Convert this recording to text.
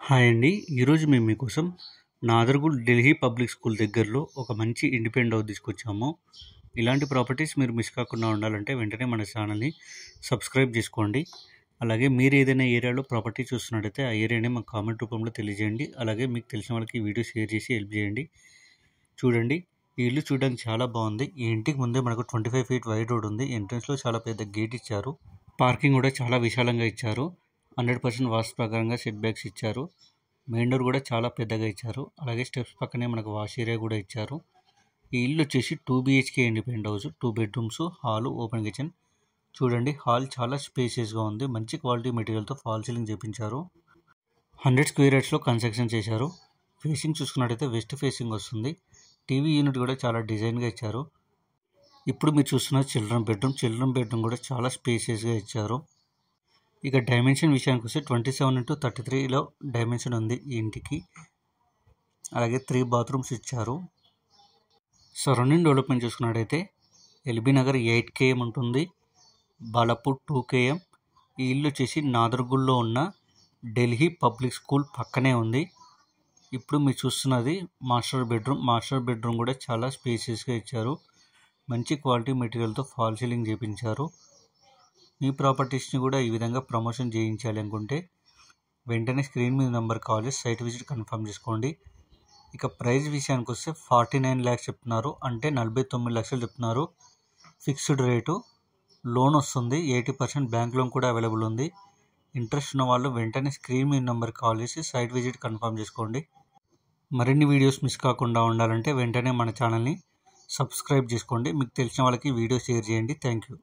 Hi అండి. ఈరోజు మేము మీకోసం నాదర్గుల్ ఢిల్లీ పబ్లిక్ స్కూల్ దగ్గరలో ఒక మంచి ఇండిపెండెంట్ హౌస్ తీసుకొచ్చాము. ఇలాంటి ప్రాపర్టీస్ మీరు మిస్ కాకుండా ఉండాలంటే వెంటనే మన ఛానల్ని సబ్స్క్రైబ్ చేసుకోండి. అలాగే మీరు ఏదైనా ఏరియాలో ప్రాపర్టీ చూస్తున్నట్టయితే ఆ ఏరియాని మాకు కామెంట్ రూపంలో తెలియజేయండి. అలాగే మీకు తెలిసిన వాళ్ళకి ఈ వీడియో షేర్ చేసి హెల్ప్ చేయండి. చూడండి, ఈ ఇల్లు చూడడానికి చాలా బాగుంది. ఈ ఇంటికి ముందే మనకు 25 ఫీట్ వైడ్ రోడ్ ఉంది. ఎంట్రన్స్లో చాలా పెద్ద గేట్ ఇచ్చారు. పార్కింగ్ కూడా చాలా విశాలంగా ఇచ్చారు. 100% వాస్తు ప్రకారంగా సెట్ బ్యాక్స్ ఇచ్చారు. మెయిన్ డోర్ కూడా చాలా పెద్దగా ఇచ్చారు. అలాగే స్టెప్స్ పక్కనే మనకు వాష్ ఏరియా కూడా ఇచ్చారు. ఈ ఇల్లు వచ్చేసి 2 BHK independent house, 2 bedrooms, hall, open kitchen. చూడండి, హాల్ చాలా స్పేసియస్గా ఉంది. మంచి క్వాలిటీ మెటీరియల్తో ఫాల్ సీలింగ్ చేపించారు. 100 స్క్వేర్ యార్డ్స్లో కన్స్ట్రక్షన్ చేశారు. ఫేసింగ్ చూసుకున్నట్టయితే వెస్ట్ ఫేసింగ్ వస్తుంది. టీవీ యూనిట్ కూడా చాలా డిజైన్గా ఇచ్చారు. ఇప్పుడు మీరు చూస్తున్న చిల్డ్రన్ బెడ్రూమ్ కూడా చాలా స్పేసియస్గా ఇచ్చారు. ఇక డైమెన్షన్ విషయానికి వస్తే 27x33లో డైమెన్షన్ ఉంది ఈ ఇంటికి. అలాగే 3 బాత్రూమ్స్ ఇచ్చారు. సరౌండింగ్ డెవలప్మెంట్ చూసుకున్నట్టయితే ఎల్బీ నగర్ 8 km ఉంటుంది, బాలాపూర్ 2 km. ఈ ఇల్లు వచ్చేసి నాదర్గుల్లో ఉన్న ఢిల్లీ పబ్లిక్ స్కూల్ పక్కనే ఉంది. ఇప్పుడు మీరు చూస్తున్నది మాస్టర్ బెడ్రూమ్ కూడా చాలా స్పేసియస్గా ఇచ్చారు. మంచి క్వాలిటీ మెటీరియల్తో ఫాల్ సీలింగ్ చేయించారు. మీ ప్రాపర్టీస్ని కూడా ఈ విధంగా ప్రమోషన్ చేయించాలి అనుకుంటే వెంటనే స్క్రీన్ మీద నెంబర్ కాల్ చేసి సైట్ విజిట్ కన్ఫర్మ్ చేసుకోండి. ఇక ప్రైస్ విషయానికి వస్తే 49 lakhs చెప్తున్నారు, అంటే 49 లక్షలు చెప్తున్నారు. Fixed rate. లోన్ వస్తుంది, 80% బ్యాంక్ లోన్ కూడా అవైలబుల్ ఉంది. ఇంట్రెస్ట్ ఉన్న వాళ్ళు వెంటనే స్క్రీన్ మీద నెంబర్ కాల్ చేసి సైట్ విజిట్ కన్ఫర్మ్ చేసుకోండి. మరిన్ని వీడియోస్ మిస్ కాకుండా ఉండాలంటే వెంటనే మన ఛానల్ని సబ్స్క్రైబ్ చేసుకోండి. మీకు తెలిసిన వాళ్ళకి వీడియో షేర్ చేయండి. Thank you.